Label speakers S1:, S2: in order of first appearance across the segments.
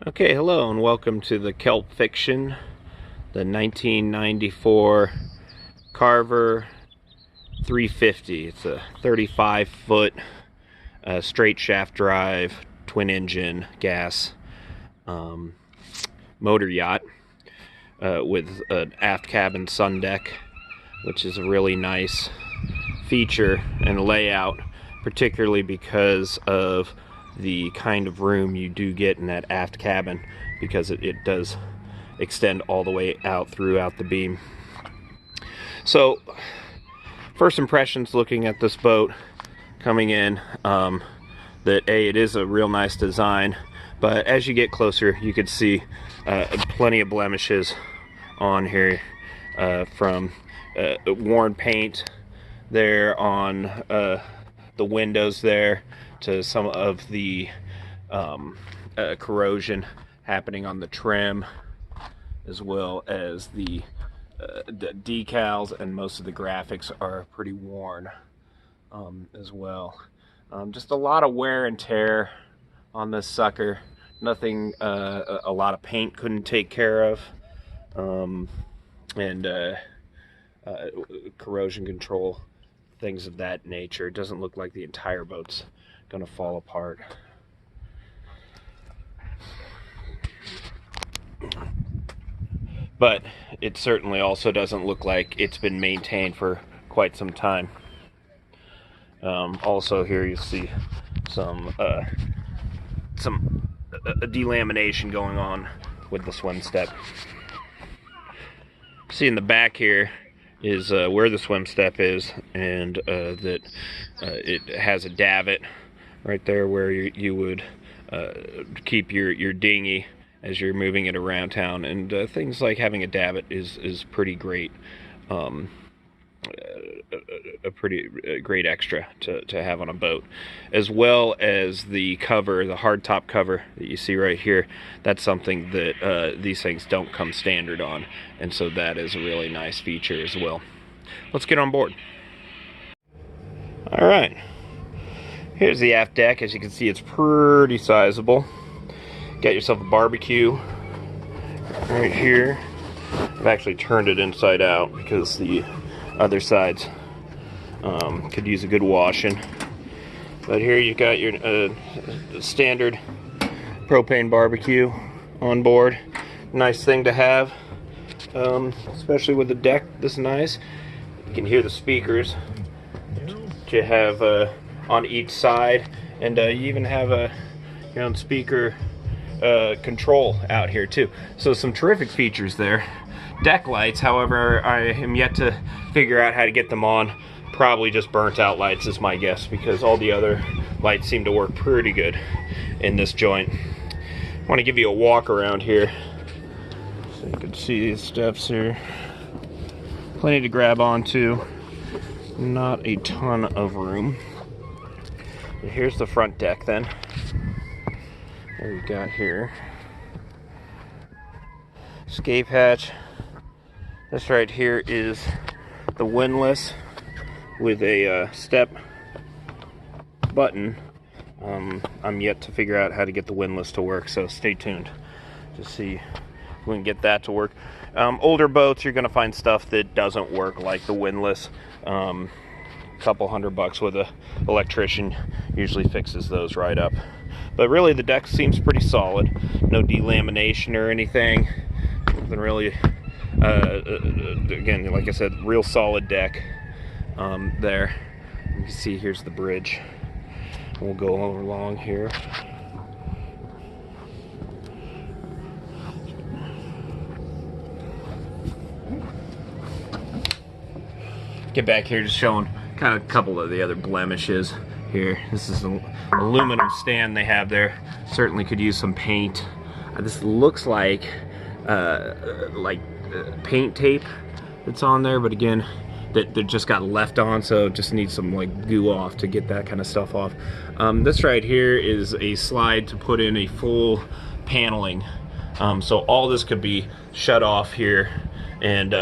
S1: Okay, hello and welcome to the Kelp Fiction, the 1994 Carver 350. It's a 35-foot straight shaft drive, twin engine, gas motor yacht with an aft cabin sun deck, which is a really nice feature and layout, particularly because of the kind of room you do get in that aft cabin, because it does extend all the way out throughout the beam. So first impressions looking at this boat coming in, that it is a real nice design, but as you get closer you could see plenty of blemishes on here, from worn paint there on the windows there, to some of the corrosion happening on the trim, as well as the decals, and most of the graphics are pretty worn as well. Just a lot of wear and tear on this sucker. Nothing a lot of paint couldn't take care of, and corrosion control, things of that nature. It doesn't look like the entire boat's gonna fall apart. But it certainly also doesn't look like it's been maintained for quite some time. Also here you see some delamination going on with the swim step. See in the back here is where the swim step is, and that it has a davit right there where you would keep your dinghy as you're moving it around town, and things like having a davit is pretty great, a pretty great extra to have on a boat, as well as the cover, the hardtop cover that you see right here. That's something that these things don't come standard on, and so that is a really nice feature as well. Let's get on board. All right. Here's the aft deck. As you can see, it's pretty sizable. Got yourself a barbecue right here. I've actually turned it inside out because the other sides could use a good washing. But here you got your standard propane barbecue on board. Nice thing to have, especially with the deck this nice. You can hear the speakers that you have on each side, and you even have a your own speaker control out here too. So some terrific features there. Deck lights, however, I am yet to figure out how to get them on. Probably just burnt out lights is my guess, because all the other lights seem to work pretty good in this joint. I want to give you a walk around here so you can see these steps here. Plenty to grab onto, not a ton of room. And here's the front deck then. There you got here. Escape hatch. This right here is the windlass with a step button. I'm yet to figure out how to get the windlass to work, so stay tuned to see if we can get that to work. Older boats, you're gonna find stuff that doesn't work, like the windlass. Couple $100 with a electrician usually fixes those right up. But really the deck seems pretty solid. No delamination or anything. Nothing really, again, like I said, real solid deck there. You can see here's the bridge. We'll go along here. Get back here, just showing kind of a couple of the other blemishes here. This is an aluminum stand they have there. Certainly could use some paint. This looks like paint tape that's on there, but again, that just got left on, so it just needs some like goo off to get that kind of stuff off. This right here is a slide to put in a full paneling, so all this could be shut off here, and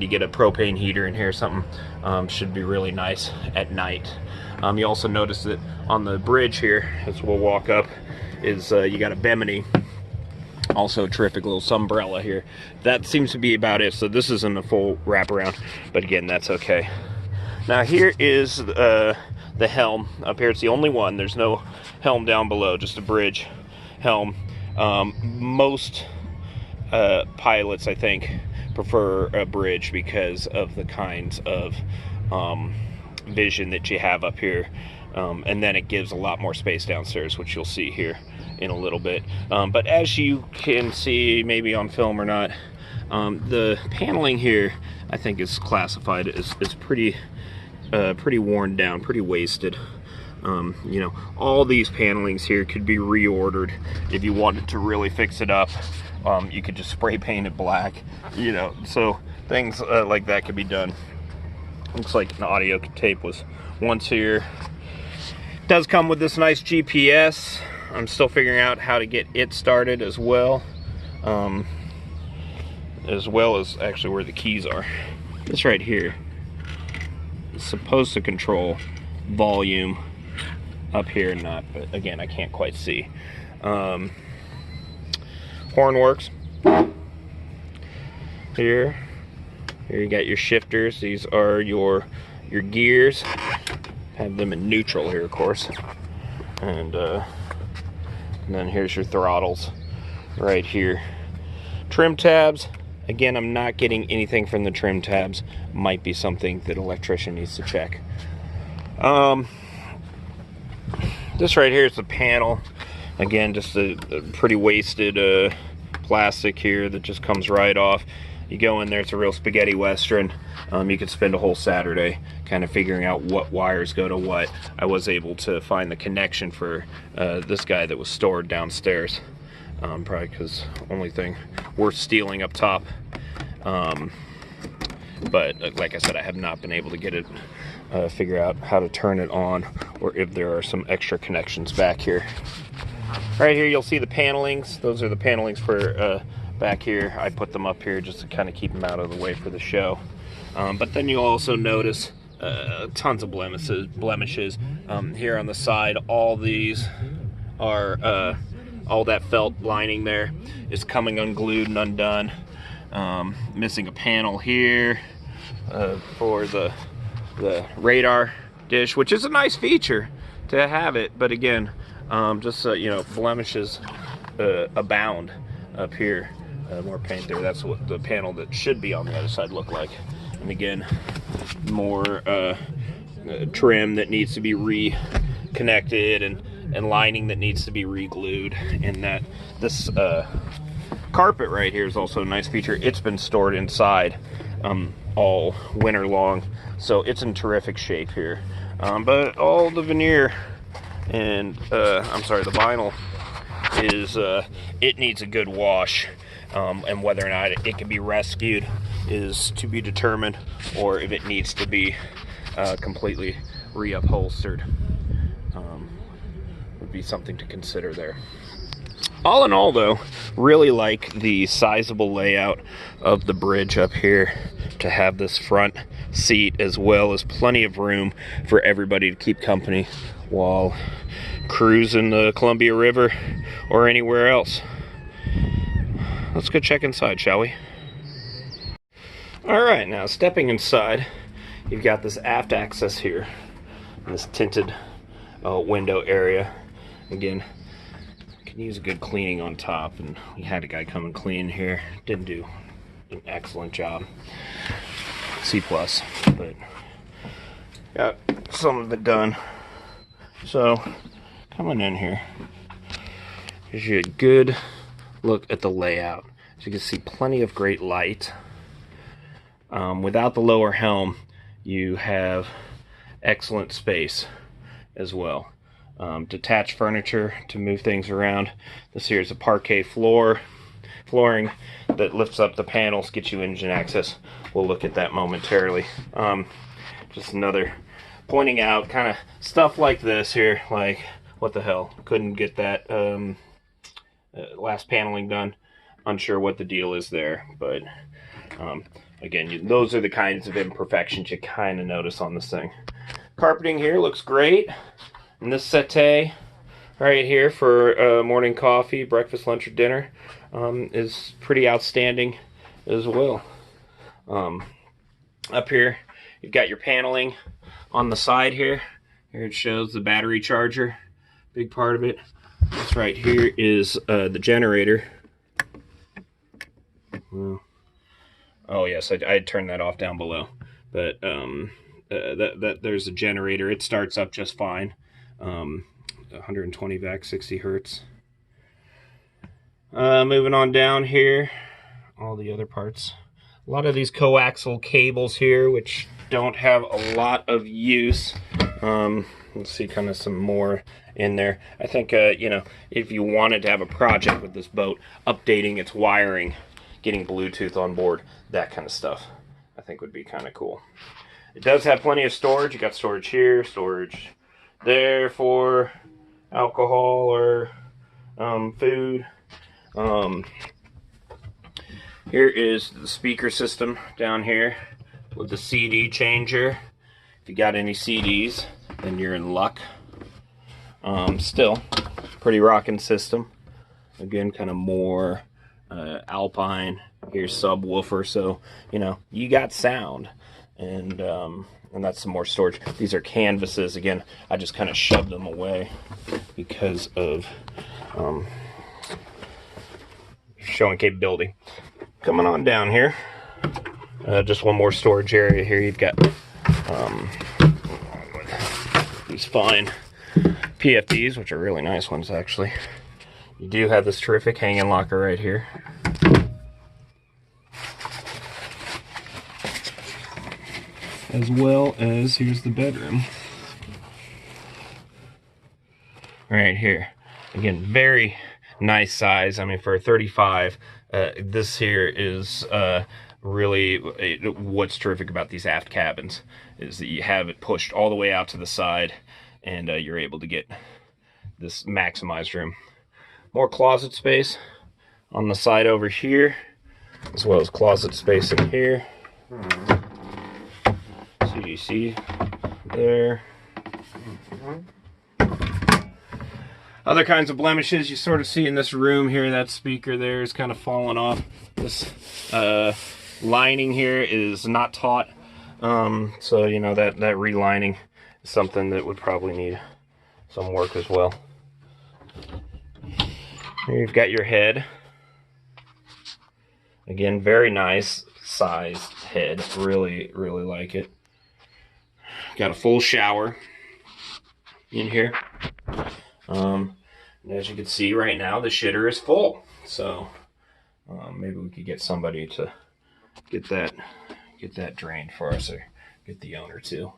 S1: you get a propane heater in here. Something should be really nice at night. You also notice that on the bridge here, as we'll walk up, is you got a bimini Also a terrific little umbrella here. That seems to be about it. So this isn't a full wraparound, but again, that's okay. Now here is the helm up here. It's the only one. There's no helm down below, just a bridge helm. Most pilots, I think, prefer a bridge because of the kinds of vision that you have up here, and then it gives a lot more space downstairs, which you'll see here in a little bit. But as you can see, maybe on film or not, the paneling here I think is classified as pretty worn down, pretty wasted. You know, all these panelings here could be reordered if you wanted to really fix it up. You could just spray paint it black, you know, so things like that could be done. Looks like an audio tape was once here. It does come with this nice GPS. I'm still figuring out how to get it started as well as actually where the keys are. This right here is supposed to control volume up here and not, but again, I can't quite see. Horn works. Here you got your shifters. These are your gears. Have them in neutral here, of course. And then here's your throttles right here. Trim tabs. Again, I'm not getting anything from the trim tabs. Might be something that electrician needs to check. This right here is the panel. Again, just a pretty wasted plastic here that just comes right off. You go in there, it's a real spaghetti western. You could spend a whole Saturday kind of figuring out what wires go to what. I was able to find the connection for this guy that was stored downstairs. Probably because only thing worth stealing up top. But like I said, I have not been able to get it, figure out how to turn it on, or if there are some extra connections back here. Right here you'll see the panelings. Those are the panelings for back here. I put them up here just to kind of keep them out of the way for the show. But then you'll also notice tons of blemishes. Here on the side, all these are all that felt lining there is coming unglued and undone. Missing a panel here for the radar dish, which is a nice feature to have it, but again, just you know, blemishes abound up here. More paint there. That's what the panel that should be on the other side look like. And again, more trim that needs to be reconnected and lining that needs to be re-glued. And that this carpet right here is also a nice feature. It's been stored inside all winter long, so it's in terrific shape here. But all the veneer and I'm sorry, the vinyl is it needs a good wash, and whether or not it can be rescued is to be determined, or if it needs to be completely reupholstered. Would be something to consider there. All in all, though, really like the sizable layout of the bridge up here to have this front seat, as well as plenty of room for everybody to keep company while cruising the Columbia River or anywhere else. Let's go check inside, shall we? Alright, now stepping inside, you've got this aft access here, this tinted window area. Again, can use a good cleaning on top, and we had a guy come and clean here. Didn't do an excellent job. C+, but got some of it done. So coming in here gives you a good look at the layout. As you can see, plenty of great light. Without the lower helm, you have excellent space as well. Detached furniture to move things around. This here is a parquet flooring that lifts up the panels, gets you engine access. We'll look at that momentarily. Just another pointing out kind of stuff like this here, like what the hell, couldn't get that last paneling done. Unsure what the deal is there, but again, those are the kinds of imperfections you kind of notice on this thing. Carpeting here looks great. And this settee, right here for morning coffee, breakfast, lunch, or dinner is pretty outstanding as well. Up here, you've got your paneling on the side here. Here it shows the battery charger, big part of it. This right here is the generator. Oh yes, I turned that off down below, but there's a generator. It starts up just fine. 120 vac, 60 hertz. Moving on down here, all the other parts. A lot of these coaxial cables here, which don't have a lot of use. Let's see kind of some more in there. I think, you know, if you wanted to have a project with this boat, updating its wiring, getting Bluetooth on board, that kind of stuff, I think would be kind of cool. It does have plenty of storage. You got storage here, storage there for alcohol or food. Here is the speaker system down here with the CD changer. If you got any CDs, then you're in luck. Still, pretty rocking system. Again, kind of more Alpine. Here's subwoofer, so you know you got sound, and that's some more storage. These are canvases. Again, I just kind of shoved them away because of showing capability. Coming on down here, just one more storage area here. You've got these fine PFDs, which are really nice ones actually. You do have this terrific hanging locker right here. As well as, here's the bedroom. Right here. Again, very nice size. I mean, for a 35, this here is really what's terrific about these aft cabins is that you have it pushed all the way out to the side, and you're able to get this maximized room. More closet space on the side over here, as well as closet space in here. So you see there. Other kinds of blemishes you sort of see in this room here. That speaker there is kind of falling off. This lining here is not taut, so you know that relining is something that would probably need some work as well. Here you've got your head. Again, very nice sized head. Really like it. Got a full shower in here. And as you can see right now, the shitter is full. So maybe we could get somebody to get that drained for us, or get the owner to.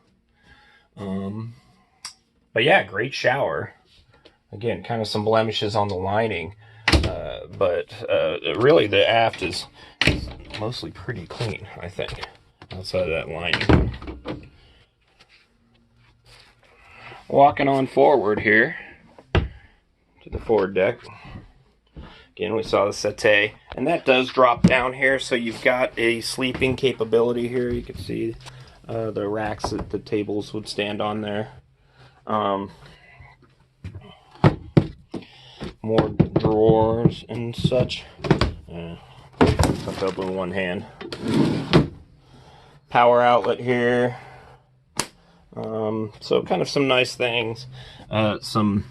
S1: But yeah, great shower. Again, kind of some blemishes on the lining, but really the aft is mostly pretty clean, I think, outside of that lining. Walking on forward here to the forward deck. Again, we saw the settee, and that does drop down here, so you've got a sleeping capability here. You can see the racks that the tables would stand on there. More drawers and such. Tucked up with one hand. Power outlet here. So kind of some nice things. Some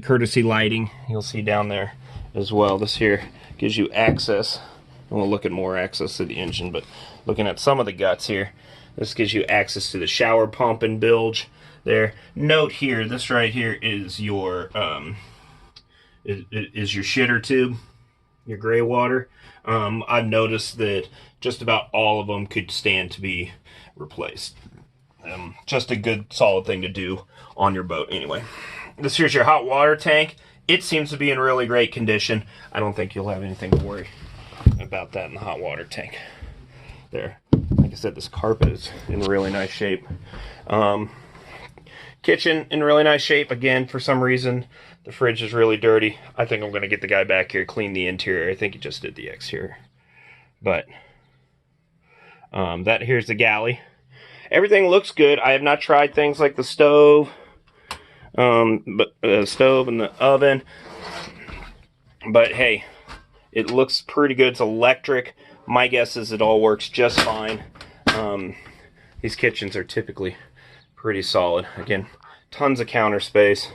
S1: courtesy lighting you'll see down there as well. This here gives you access, and we'll look at more access to the engine, but looking at some of the guts here, this gives you access to the shower pump and bilge there. Note here, this right here is your is your shitter tube, your gray water. I've noticed that just about all of them could stand to be replaced. Just a good solid thing to do on your boat anyway. This here's your hot water tank. It seems to be in really great condition. I don't think you'll have anything to worry about that in the hot water tank. There. Like I said, this carpet is in really nice shape. Kitchen in really nice shape. Again, for some reason, the fridge is really dirty. I think I'm going to get the guy back here, clean the interior. I think he just did the exterior. But that here's the galley. Everything looks good. I have not tried things like the stove stove and the oven. But hey, it looks pretty good. It's electric. My guess is it all works just fine. These kitchens are typically pretty solid. Again, tons of counter space,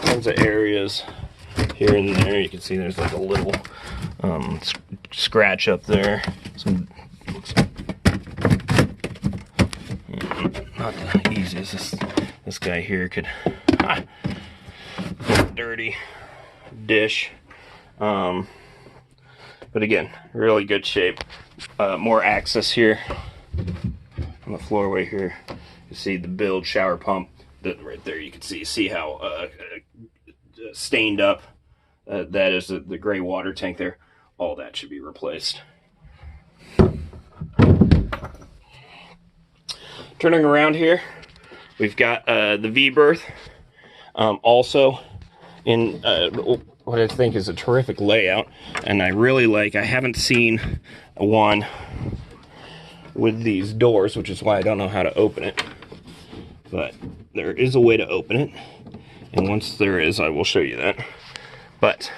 S1: tons of areas here and there. You can see there's like a little scratch up there. Some not the easiest. This guy here could dirty dish. But again, really good shape. More access here on the floorway here. You see the build shower pump right there. You can see how stained up that is. The gray water tank there. All that should be replaced. Turning around here, we've got the V-berth. Also in what I think is a terrific layout, and I really like. I haven't seen one with these doors, which is why I don't know how to open it. But there is a way to open it, and once there is, I will show you that. But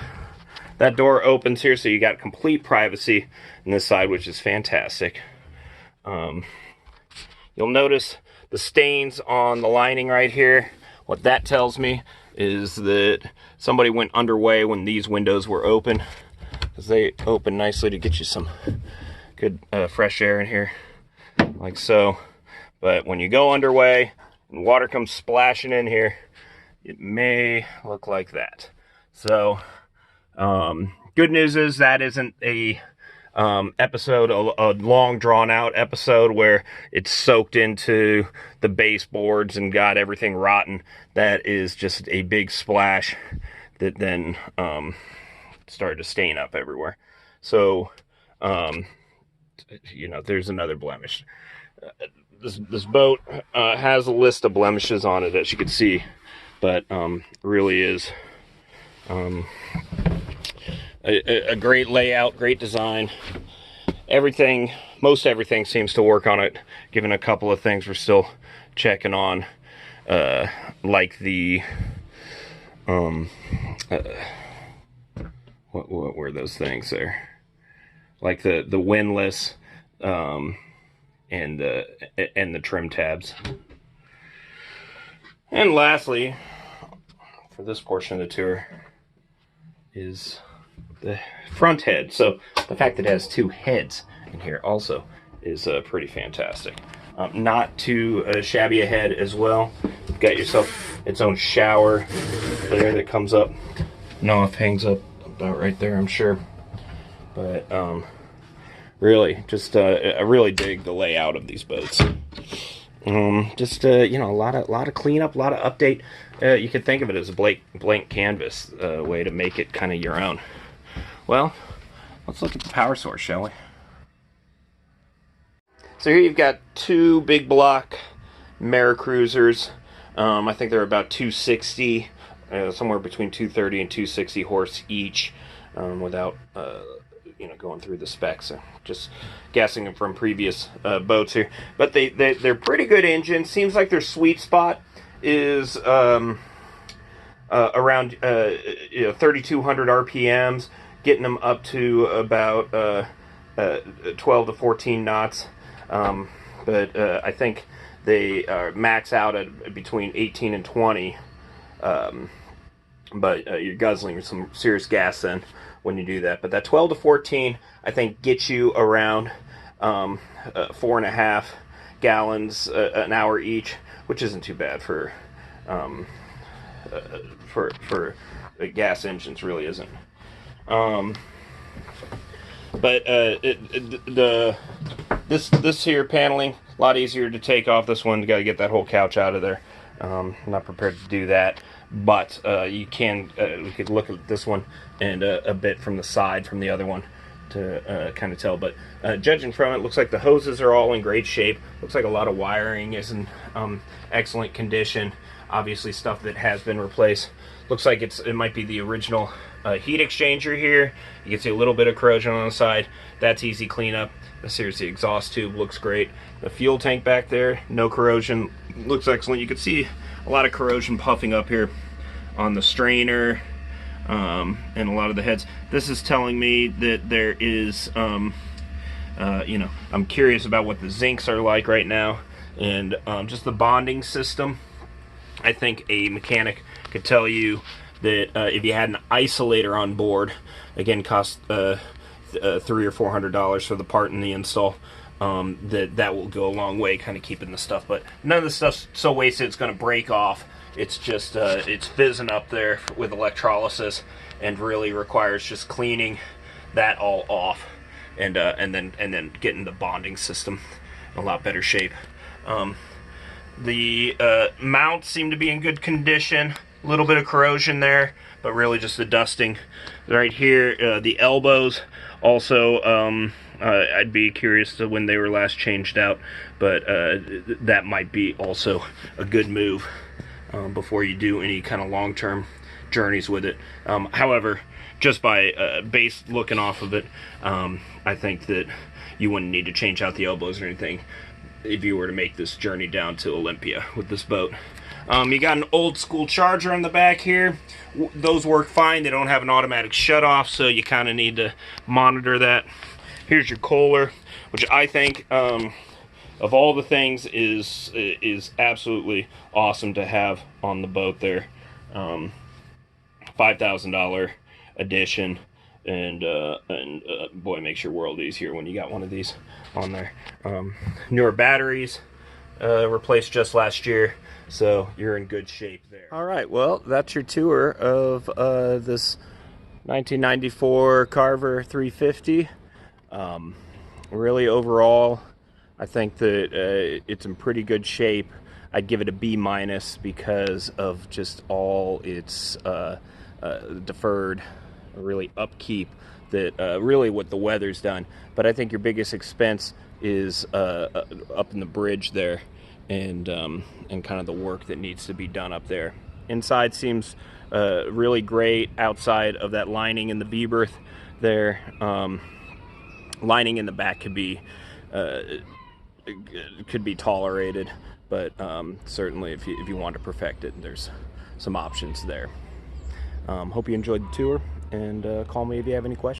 S1: that door opens here, so you got complete privacy on this side, which is fantastic. You'll notice the stains on the lining right here. What that tells me is that somebody went underway when these windows were open, because they open nicely to get you some good fresh air in here, like so. But when you go underway and water comes splashing in here, it may look like that. So good news is that isn't a episode, a long drawn out episode where it's soaked into the baseboards and got everything rotten. That is just a big splash that then started to stain up everywhere. So you know, there's another blemish. This boat has a list of blemishes on it, as you can see, but really is a great layout, great design. Everything, most everything seems to work on it, given a couple of things we're still checking on, like the what were those things there? Like the windlass and the trim tabs. And lastly, for this portion of the tour, is the front head. So the fact that it has two heads in here also is pretty fantastic. Not too shabby a head as well. You've got yourself its own shower there that comes up. No, if hangs up about right there, I'm sure. But really, just I really dig the layout of these boats. You know, a lot of cleanup, a lot of update. You could think of it as a blank canvas way to make it kind of your own. Well, let's look at the power source, shall we? So here you've got two big block Maricruisers. I think they're about 260, somewhere between 230 and 260 horse each, without you know, going through the specs. Just guessing from previous boats here. But they're pretty good engines. Seems like their sweet spot is around 3,200 RPMs, getting them up to about 12 to 14 knots. But I think they max out at between 18 and 20. But you're guzzling some serious gas then when you do that. But that 12 to 14, I think, gets you around 4.5 gallons an hour each, which isn't too bad for gas engines, really isn't. But this here paneling, a lot easier to take off. This one, you got to get that whole couch out of there. I'm not prepared to do that, but you can. We could look at this one and a bit from the side from the other one to kind of tell. But judging from it, looks like the hoses are all in great shape. Looks like a lot of wiring is in excellent condition. Obviously, stuff that has been replaced. Looks like it might be the original heat exchanger here. You can see a little bit of corrosion on the side. That's easy cleanup. Here's the exhaust tube, looks great. The fuel tank back there, no corrosion, looks excellent. You can see a lot of corrosion puffing up here on the strainer and a lot of the heads. This is telling me that there is, you know, I'm curious about what the zincs are like right now, and just the bonding system. I think a mechanic could tell you that if you had an isolator on board, again, cost $300 or $400 for the part and the install, that will go a long way, kind of keeping the stuff. But none of the stuff's so wasted it's going to break off. It's just it's fizzing up there with electrolysis, and really requires just cleaning that all off, and then getting the bonding system in a lot better shape. The mounts seem to be in good condition. A little bit of corrosion there, but really just the dusting right here. The elbows also, I'd be curious to when they were last changed out, but that might be also a good move before you do any kind of long-term journeys with it. However, just by base looking off of it, I think that you wouldn't need to change out the elbows or anything if you were to make this journey down to Olympia with this boat. You got an old school charger on the back here. Those work fine. They don't have an automatic shut off, so you kind of need to monitor that. Here's your Kohler, which I think of all the things is absolutely awesome to have on the boat there. $5,000 edition, and boy, makes your world easier when you got one of these on there. Newer batteries, replaced just last year, so you're in good shape there. All right, well, that's your tour of this 1994 Carver 350. Really, overall, I think that it's in pretty good shape. I'd give it a B- because of just all its deferred, really upkeep that really what the weather's done. But I think your biggest expense is up in the bridge there, and kind of the work that needs to be done up there. Inside seems really great. Outside of that lining in the V berth there, lining in the back could be tolerated, but certainly if you want to perfect it, there's some options there. Hope you enjoyed the tour, and call me if you have any questions.